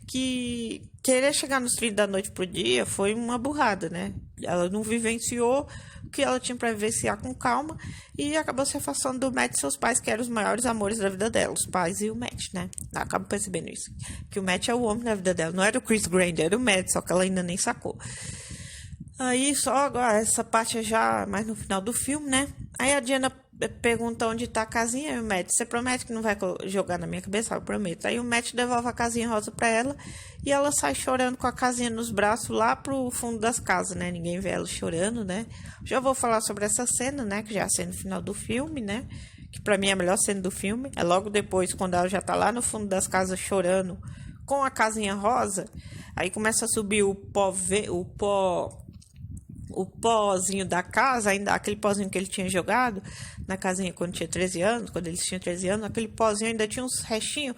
Speaker 1: que querer chegar nos 30 da noite pro dia foi uma burrada, né? Ela não vivenciou o que ela tinha para vivenciar com calma e acabou se afastando do Matt e seus pais, que eram os maiores amores da vida dela, os pais e o Matt, né? Ela acaba percebendo isso, que o Matt é o homem da vida dela, não era o Chris Grant, era o Matt, só que ela ainda nem sacou. Aí só agora, essa parte é já mais no final do filme, né? Aí a Diana pergunta onde tá a casinha e o Matt, você promete que não vai jogar na minha cabeça? Eu prometo. Aí o Matt devolve a casinha rosa pra ela e ela sai chorando com a casinha nos braços lá pro fundo das casas, né? Ninguém vê ela chorando, né? Já vou falar sobre essa cena, né? Que já é a cena final do filme, né? Que pra mim é a melhor cena do filme. É logo depois, quando ela já tá lá no fundo das casas chorando com a casinha rosa. Aí começa a subir o o pozinho da casa, ainda aquele pozinho que ele tinha jogado na casinha quando tinha 13 anos, quando eles tinham 13 anos, aquele pozinho ainda tinha uns restinhos,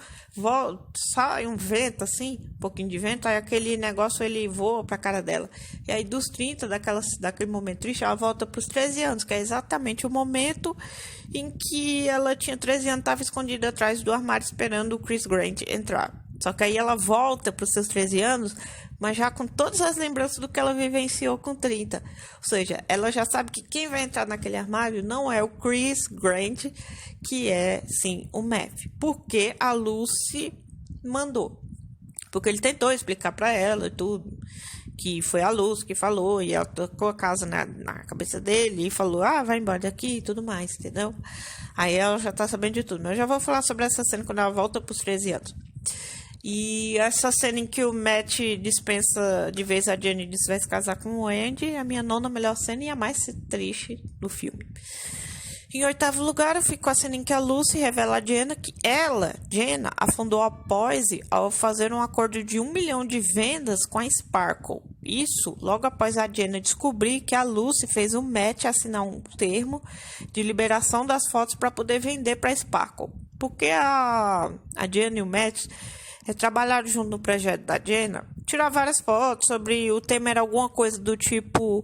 Speaker 1: sai um vento assim, um pouquinho de vento, aí aquele negócio ele voa pra cara dela. E aí dos 30, daquele momento triste, ela volta pros 13 anos, que é exatamente o momento em que ela tinha 13 anos, estava escondida atrás do armário esperando o Chris Grant entrar. Só que aí ela volta para os seus 13 anos, mas já com todas as lembranças do que ela vivenciou com 30. Ou seja, ela já sabe que quem vai entrar naquele armário não é o Chris Grant, que é, sim, o Matt. Porque a Lucy mandou. Porque ele tentou explicar para ela tudo, que foi a Lucy que falou, e ela tocou a casa na cabeça dele e falou, vai embora daqui e tudo mais, entendeu? Aí ela já tá sabendo de tudo. Mas eu já vou falar sobre essa cena quando ela volta para os 13 anos. E essa cena em que o Matt dispensa de vez a Jenny diz que vai se casar com o Andy é a minha nona melhor cena e a mais triste do filme. Em oitavo lugar, eu fico com a cena em que a Lucy revela a Jenna que ela, Jenna, afundou a Poise ao fazer um acordo de 1 milhão de vendas com a Sparkle. Isso logo após a Jenna descobrir que a Lucy fez o Matt assinar um termo de liberação das fotos para poder vender para a Sparkle. Porque a Jenna e o Matt trabalharam junto no projeto da Jenna, tirar várias fotos sobre o tema, era alguma coisa do tipo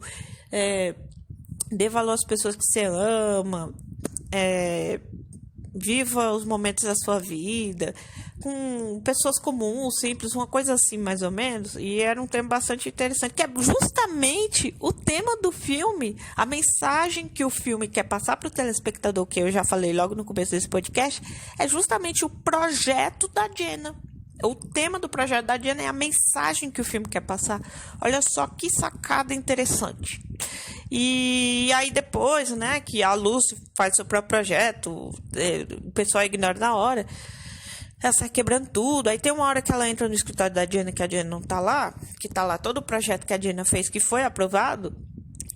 Speaker 1: dê valor às pessoas que você ama, viva os momentos da sua vida com pessoas comuns, simples, uma coisa assim mais ou menos, e era um tema bastante interessante, que é justamente o tema do filme, a mensagem que o filme quer passar para o telespectador, que eu já falei logo no começo desse podcast, é justamente o projeto da Jenna. O tema do projeto da Jenna é a mensagem que o filme quer passar. Olha só que sacada interessante. E aí depois, né, que a Lucy faz seu próprio projeto, o pessoal ignora na hora, ela sai quebrando tudo. Aí tem uma hora que ela entra no escritório da Jenna, que a Jenna não tá lá, que tá lá todo o projeto que a Jenna fez, que foi aprovado.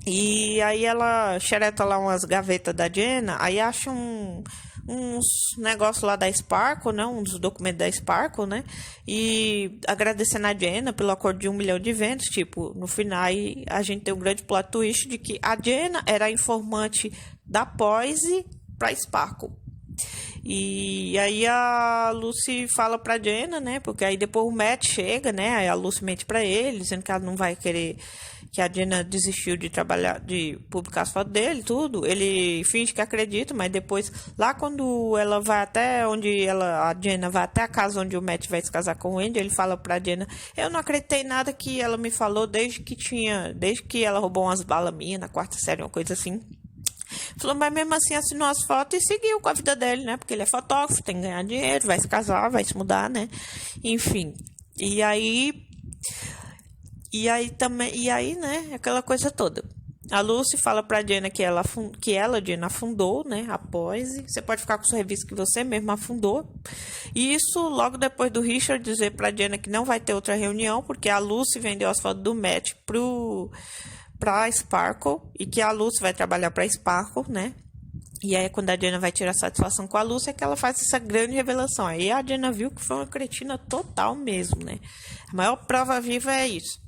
Speaker 1: E aí ela xereta lá umas gavetas da Jenna, aí acha uns negócios lá da Sparkle, né? Uns documentos da Sparkle, né? E agradecendo a Jenna pelo acordo de 1 milhão de vendas. Tipo, no final a gente tem um grande plot twist de que a Jenna era a informante da Poise pra Sparkle. E aí a Lucy fala pra Jenna, né? Porque aí depois o Matt chega, né? Aí a Lucy mente pra ele, dizendo que ela não vai querer, que a Jenna desistiu de trabalhar, de publicar as fotos dele, tudo. Ele finge que acredita, mas depois, lá quando ela vai até a Jenna vai até a casa onde o Matt vai se casar com o Andy, ele fala pra Jenna, eu não acreditei nada que ela me falou desde que ela roubou umas balas minhas na quarta série, uma coisa assim. Falou, mas mesmo assim assinou as fotos e seguiu com a vida dele, né? Porque ele é fotógrafo, tem que ganhar dinheiro, vai se casar, vai se mudar, né? Enfim. E aí, né? Aquela coisa toda. A Lucy fala pra Jenna que ela, Jenna, afundou, né? A Poise. Você pode ficar com sua revista que você mesmo afundou. E isso logo depois do Richard dizer pra Jenna que não vai ter outra reunião, porque a Lucy vendeu as fotos do Matt pra Sparkle, e que a Lucy vai trabalhar pra Sparkle, né? E aí, quando a Jenna vai tirar satisfação com a Lucy, é que ela faz essa grande revelação. Aí a Jenna viu que foi uma cretina total mesmo, né? A maior prova viva é isso.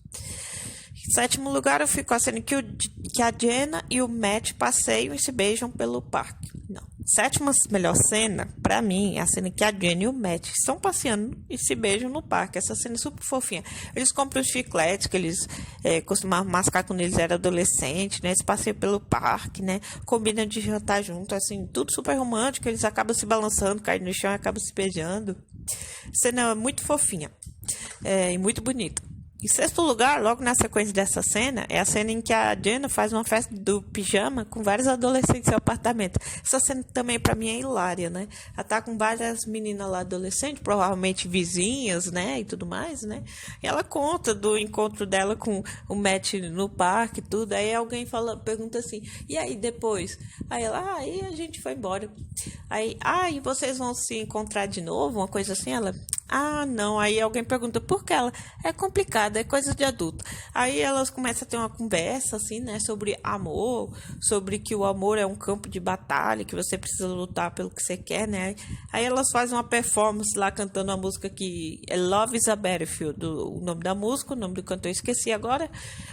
Speaker 1: Em sétimo lugar, eu fico achando que a Jenna e o Matt passeiam e se beijam pelo parque. Não. Sétima melhor cena, pra mim, é a cena que a Jenna e o Matt estão passeando e se beijam no parque. Essa cena é super fofinha. Eles compram os chicletes que eles costumavam mascar quando eles eram adolescentes, né? Eles passeiam pelo parque, né? Combinam de jantar junto, assim, tudo super romântico. Eles acabam se balançando, caem no chão e acabam se beijando. Cena muito fofinha e muito bonita. Em sexto lugar, logo na sequência dessa cena, é a cena em que a Jenna faz uma festa do pijama com vários adolescentes no seu apartamento. Essa cena também pra mim é hilária, né? Ela tá com várias meninas lá adolescentes, provavelmente vizinhas, né? E tudo mais, né? E ela conta do encontro dela com o Matt no parque e tudo. Aí alguém pergunta assim, e aí depois? Aí ela, aí a gente foi embora. Aí, e vocês vão se encontrar de novo? Uma coisa assim, ela... Ah, não. Aí alguém pergunta por que ela é complicada, é coisa de adulto. Aí elas começam a ter uma conversa assim, né, sobre amor, sobre que o amor é um campo de batalha, que você precisa lutar pelo que você quer, né? Aí elas fazem uma performance lá cantando uma música que é Love is a Battlefield, o nome da música, o nome do cantor eu esqueci agora,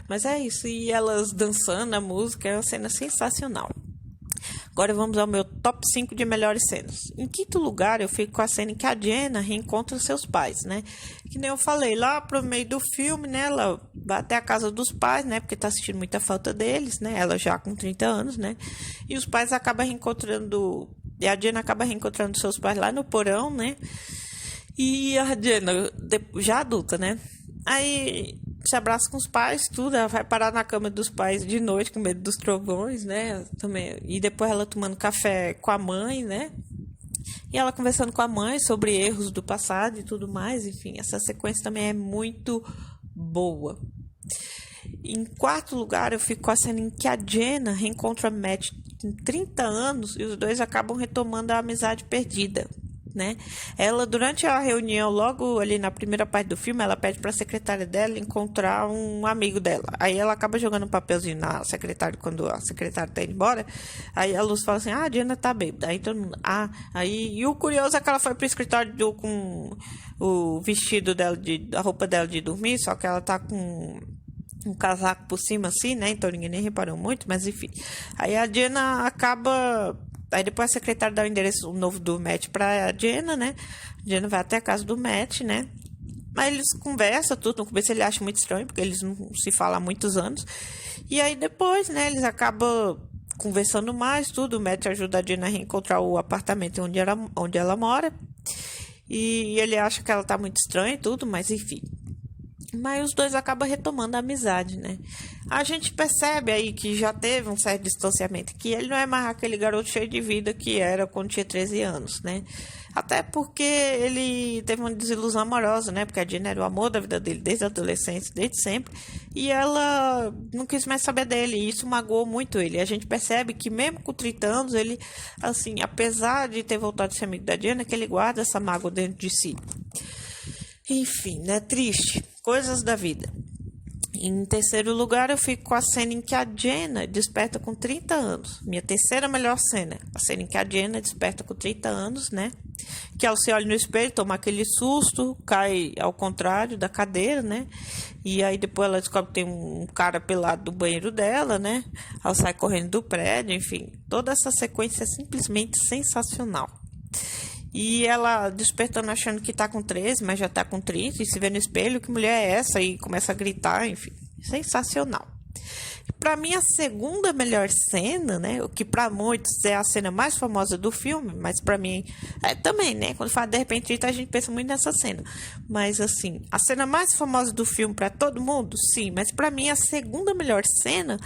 Speaker 1: mas é isso. E elas dançando a música, é uma cena sensacional. Agora vamos ao meu top 5 de melhores cenas. Em quinto lugar, eu fico com a cena em que a Jenna reencontra seus pais, né? Que nem eu falei, lá pro meio do filme, né? Ela vai até a casa dos pais, né? Porque tá sentindo muita falta deles, né? Ela já com 30 anos, né? E os pais acabam reencontrando... E a Jenna acaba reencontrando seus pais lá no porão, né? E a Jenna, já adulta, né? Aí se abraça com os pais, tudo. Ela vai parar na cama dos pais de noite, com medo dos trovões, né? Também. E depois ela tomando café com a mãe, né? E ela conversando com a mãe sobre erros do passado e tudo mais. Enfim, essa sequência também é muito boa. Em quarto lugar, eu fico com a cena em que a Jenna reencontra Matt com 30 anos e os dois acabam retomando a amizade perdida, né? Ela, durante a reunião, logo ali na primeira parte do filme, ela pede para a secretária dela encontrar um amigo dela. Aí ela acaba jogando um papelzinho na secretária quando a secretária tá indo embora. Aí a Luz fala assim: ah, a Jenna tá bêbada. Aí todo mundo, aí, e o curioso é que ela foi pro escritório com o vestido dela, a roupa dela de dormir, só que ela tá com um casaco por cima assim, né? Então ninguém nem reparou muito, mas enfim. Aí a Jenna acaba... Aí depois a secretária dá o endereço novo do Matt pra Jenna, né? A Jenna vai até a casa do Matt, né? Aí eles conversam tudo. No começo ele acha muito estranho, porque eles não se falam há muitos anos. E aí depois, né, eles acabam conversando mais, tudo. O Matt ajuda a Jenna a reencontrar o apartamento onde ela mora. E ele acha que ela tá muito estranha e tudo, mas enfim. Mas os dois acabam retomando a amizade, né? A gente percebe aí que já teve um certo distanciamento, que ele não é mais aquele garoto cheio de vida que era quando tinha 13 anos, né? Até porque ele teve uma desilusão amorosa, né? Porque a Jenna era o amor da vida dele desde a adolescência, desde sempre. E ela não quis mais saber dele, e isso magoou muito ele. A gente percebe que mesmo com 30 anos, ele, assim, apesar de ter voltado a ser amigo da Jenna, que ele guarda essa mágoa dentro de si. Enfim, né? Triste. Coisas da vida. Em terceiro lugar, eu fico com a cena em que a Jenna desperta com 30 anos. Minha terceira melhor cena. A cena em que a Jenna desperta com 30 anos, né? Que ela se olha no espelho, toma aquele susto, cai ao contrário da cadeira, né? E aí depois ela descobre que tem um cara pelado do banheiro dela, né? Ela sai correndo do prédio, enfim. Toda essa sequência é simplesmente sensacional. E ela despertando achando que tá com 13, mas já tá com 30, e se vê no espelho, que mulher é essa? E começa a gritar, enfim. Sensacional. Pra mim, a segunda melhor cena, né? O que pra muitos é a cena mais famosa do filme, mas pra mim também, né? Quando fala de repente, a gente pensa muito nessa cena. Mas assim, a cena mais famosa do filme pra todo mundo, sim. Mas pra mim, a segunda melhor cena,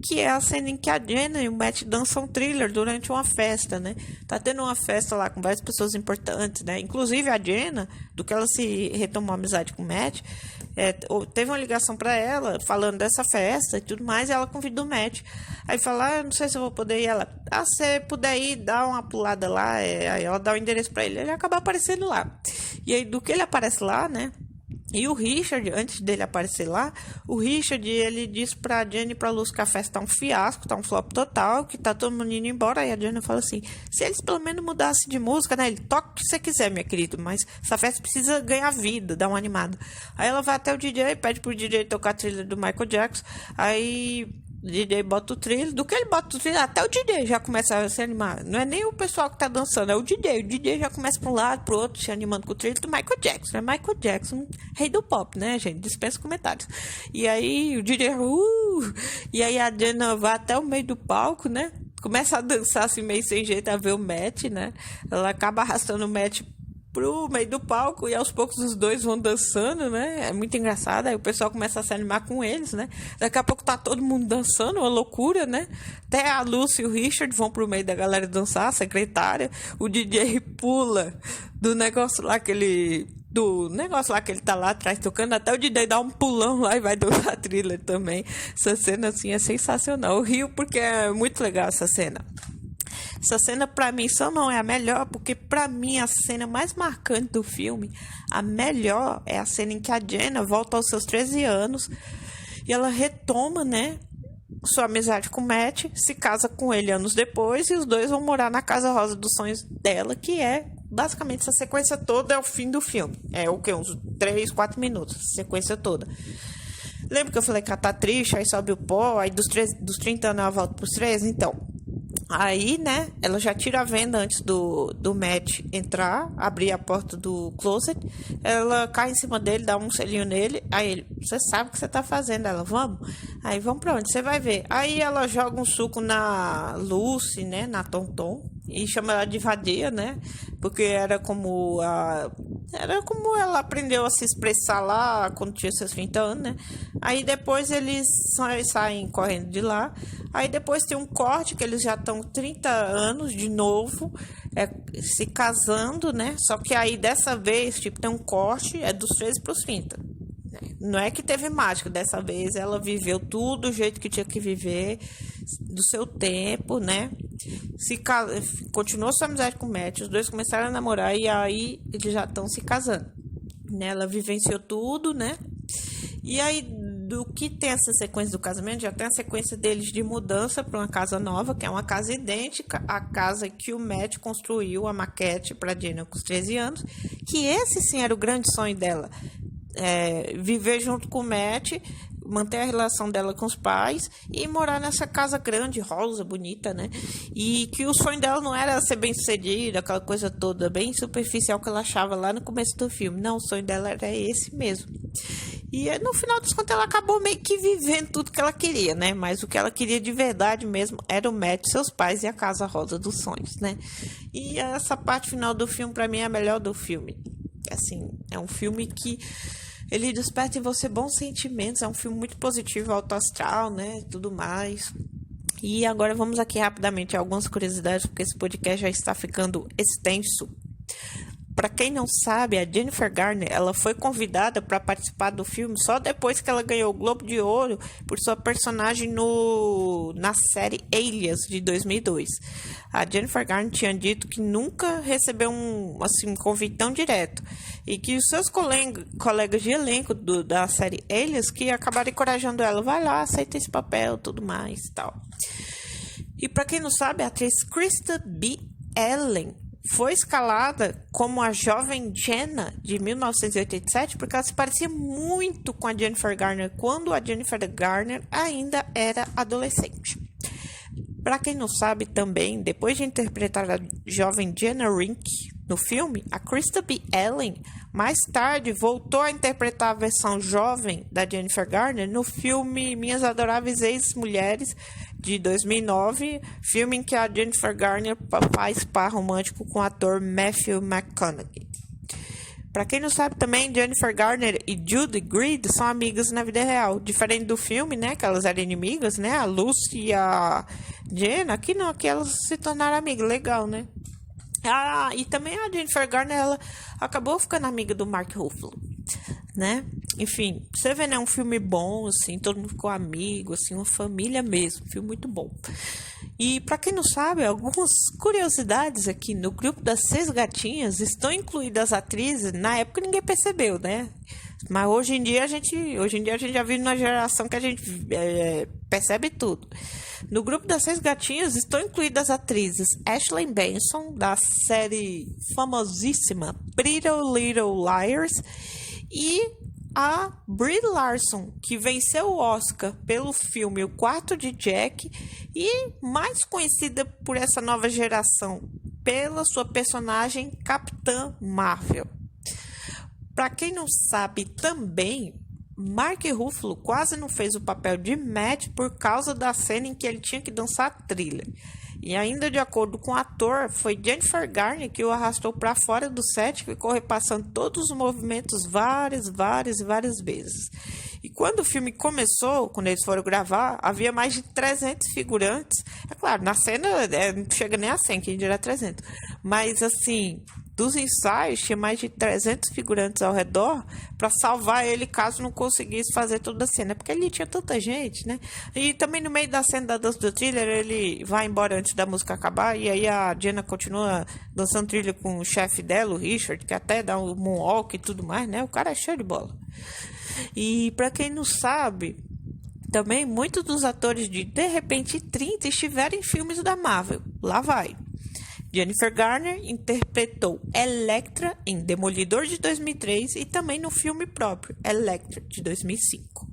Speaker 1: que é a cena em que a Jenna e o Matt dançam Thriller durante uma festa, né? Tá tendo uma festa lá com várias pessoas importantes, né? Inclusive a Jenna, do que ela se retomou a amizade com o Matt, teve uma ligação pra ela falando dessa festa e tudo mais, e ela convidou o Matt. Aí fala, não sei se eu vou poder ir. Ela, se puder ir, dá uma pulada lá. Aí ela dá o endereço pra ele. Ele acaba aparecendo lá. E aí, do que ele aparece lá, né? E o Richard, antes dele aparecer lá, o Richard, ele disse pra Jenny e pra Luz que a festa tá um fiasco, tá um flop total, que tá todo mundo indo embora. Aí a Jenny fala assim, se eles pelo menos mudassem de música, né? Ele toca o que você quiser, minha querida, mas essa festa precisa ganhar vida, dar uma animada. Aí ela vai até o DJ, pede pro DJ tocar a trilha do Michael Jackson. Aí o DJ bota o trilho, do que ele bota o trilho, até o DJ já começa a se animar. Não é nem o pessoal que tá dançando, é o DJ. O DJ já começa pra um lado, pro outro, se animando com o trilho do Michael Jackson. É Michael Jackson, rei do pop, né, gente? Dispensa comentários. E aí o DJ, e aí a Jenna vai até o meio do palco, né? Começa a dançar assim, meio sem jeito, a ver o Matt, né? Ela acaba arrastando o Matt pro meio do palco e aos poucos os dois vão dançando, né? É muito engraçado. Aí o pessoal começa a se animar com eles, né? Daqui a pouco tá todo mundo dançando, uma loucura, né? Até a Lucy e o Richard vão pro meio da galera dançar, a secretária. O DJ pula do negócio lá que ele tá lá atrás tocando, até o DJ dá um pulão lá e vai dançar Thriller também. Essa cena assim é sensacional. Eu rio porque é muito legal essa cena. Essa cena pra mim só não é a melhor, porque pra mim a cena mais marcante do filme, a melhor, é a cena em que a Jenna volta aos seus 13 anos e ela retoma, né, sua amizade com o Matt, se casa com ele anos depois e os dois vão morar na casa rosa dos sonhos dela, que é basicamente essa sequência toda, é o fim do filme. É o que? Uns 3, 4 minutos, sequência toda. Lembra que eu falei que ela tá triste, aí sobe o pó, aí dos 30 anos ela volta pros 13? Então, aí, né, ela já tira a venda antes do Matt entrar, abrir a porta do closet, ela cai em cima dele, dá um selinho nele, aí ele, você sabe o que você tá fazendo? Ela, vamos? Aí, vamos pra onde? Você vai ver. Aí ela joga um suco na Lucy, né, na Tonton, e chama ela de vadia, né, porque era como ela aprendeu a se expressar lá quando tinha seus 30 anos, né? Aí depois eles saem correndo de lá. Aí depois tem um corte que eles já estão 30 anos de novo, se casando, né? Só que aí dessa vez, tipo, tem um corte, é dos 13 para os 30. Não é que teve mágica, dessa vez ela viveu tudo do jeito que tinha que viver, do seu tempo, né? Continuou sua amizade com o Matt, os dois começaram a namorar e aí eles já estão se casando, né? Ela vivenciou tudo, né? E aí, do que tem essa sequência do casamento, já tem a sequência deles de mudança para uma casa nova, que é uma casa idêntica à casa que o Matt construiu, a maquete para Jenna com os 13 anos, que esse sim era o grande sonho dela. Viver junto com o Matt, manter a relação dela com os pais e morar nessa casa grande, rosa, bonita, né? E que o sonho dela não era ser bem-sucedida, aquela coisa toda bem superficial que ela achava lá no começo do filme. Não, o sonho dela era esse mesmo. E no final das contas ela acabou meio que vivendo tudo que ela queria, né? Mas o que ela queria de verdade mesmo era o Matt, seus pais e a casa rosa dos sonhos, né? E essa parte final do filme, pra mim, é a melhor do filme. Assim, é um filme que ele desperta em você bons sentimentos, é um filme muito positivo, alto astral, né, tudo mais. E agora vamos aqui rapidamente a algumas curiosidades, porque esse podcast já está ficando extenso. Para quem não sabe, a Jennifer Garner, ela foi convidada para participar do filme só depois que ela ganhou o Globo de Ouro por sua personagem na série Alias, de 2002. A Jennifer Garner tinha dito que nunca recebeu um convite tão direto e que os seus colegas de elenco da série Alias que acabaram encorajando ela, vai lá, aceita esse papel, tudo mais e tal. E para quem não sabe, a atriz Krista B. Allen foi escalada como a jovem Jenna de 1987 porque ela se parecia muito com a Jennifer Garner quando a Jennifer Garner ainda era adolescente. Para quem não sabe também, depois de interpretar a jovem Jenna Rink no filme, a Krista B. Allen mais tarde voltou a interpretar a versão jovem da Jennifer Garner no filme Minhas Adoráveis Ex-Mulheres, de 2009, filme em que a Jennifer Garner faz par romântico com o ator Matthew McConaughey. Para quem não sabe também, Jennifer Garner e Judy Greer são amigas na vida real. Diferente do filme, né, que elas eram inimigas, né, a Lucy e a Jenna, aqui não, aqui elas se tornaram amigas, legal, né. E também a Jennifer Garner, ela acabou ficando amiga do Mark Ruffalo, né? Enfim, você vê, né, um filme bom, assim, todo mundo ficou amigo, assim, uma família mesmo, filme muito bom. E para quem não sabe, algumas curiosidades aqui no grupo das 6 gatinhas estão incluídas atrizes, na época ninguém percebeu, né? Mas hoje em dia a gente já vive numa geração que a gente percebe tudo. No grupo das 6 gatinhas estão incluídas as atrizes Ashley Benson, da série famosíssima Pretty Little Liars, e a Brie Larson, que venceu o Oscar pelo filme O Quarto de Jack e mais conhecida por essa nova geração pela sua personagem Capitã Marvel. Para quem não sabe também, Mark Ruffalo quase não fez o papel de Matt por causa da cena em que ele tinha que dançar a trilha. E ainda de acordo com o ator, foi Jennifer Garner que o arrastou para fora do set e ficou repassando todos os movimentos várias vezes. E quando o filme começou, quando eles foram gravar, havia mais de 300 figurantes. É claro, na cena não chega nem a 100, que dirá 300. Mas assim, dos ensaios, tinha mais de 300 figurantes ao redor para salvar ele caso não conseguisse fazer toda a cena, porque ali tinha tanta gente, né? E também no meio da cena da dança do thriller, ele vai embora antes da música acabar, e aí a Jenna continua dançando thriller com o chefe dela, o Richard, que até dá um moonwalk e tudo mais, né? O cara é cheio de bola. E para quem não sabe, também muitos dos atores de Repente 30 estiveram em filmes da Marvel. Lá vai. Jennifer Garner interpretou Elektra em Demolidor de 2003 e também no filme próprio, Elektra, de 2005.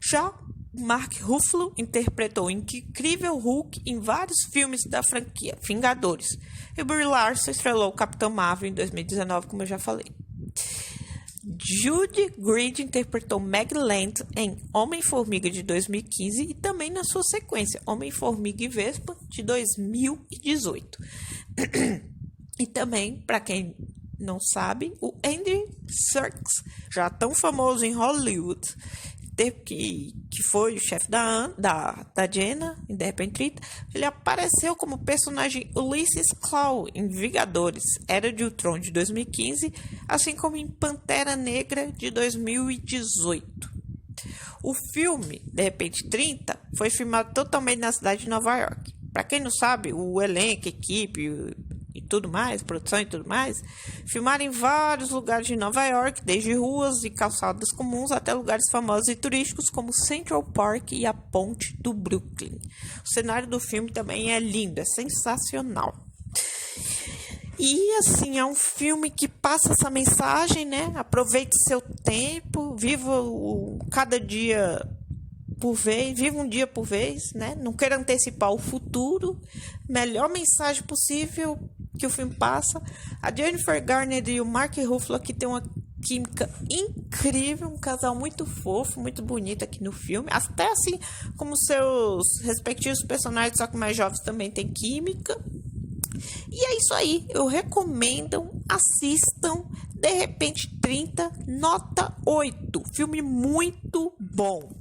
Speaker 1: Já Mark Ruffalo interpretou o incrível Hulk em vários filmes da franquia Vingadores. E Brie Larson estrelou o Capitão Marvel em 2019, como eu já falei. Judy Greer interpretou Meg Land em Homem-Formiga de 2015 e também na sua sequência, Homem-Formiga e Vespa de 2018. E também, para quem não sabe, o Andy Serkis, já tão famoso em Hollywood, que foi o chefe da Jenna, em De Repente 30, ele apareceu como personagem Ulysses Klaue em Vingadores, Era de Ultron de 2015, assim como em Pantera Negra de 2018. O filme, De Repente 30, foi filmado totalmente na cidade de Nova York. Para quem não sabe, o elenco, equipe e tudo mais, produção e tudo mais, filmaram em vários lugares de Nova York, desde ruas e calçadas comuns até lugares famosos e turísticos como Central Park e a Ponte do Brooklyn. O cenário do filme também é lindo, é sensacional. E assim, é um filme que passa essa mensagem, né? Aproveite seu tempo, viva cada dia por vez, viva um dia por vez, né? Não queira antecipar o futuro. Melhor mensagem possível que o filme passa. A Jennifer Garner e o Mark Ruffalo aqui tem uma química incrível, um casal muito fofo, muito bonito aqui no filme. Até assim como seus respectivos personagens, só que mais jovens, também tem química. E é isso aí, eu recomendo, assistam De Repente 30, nota 8, filme muito bom.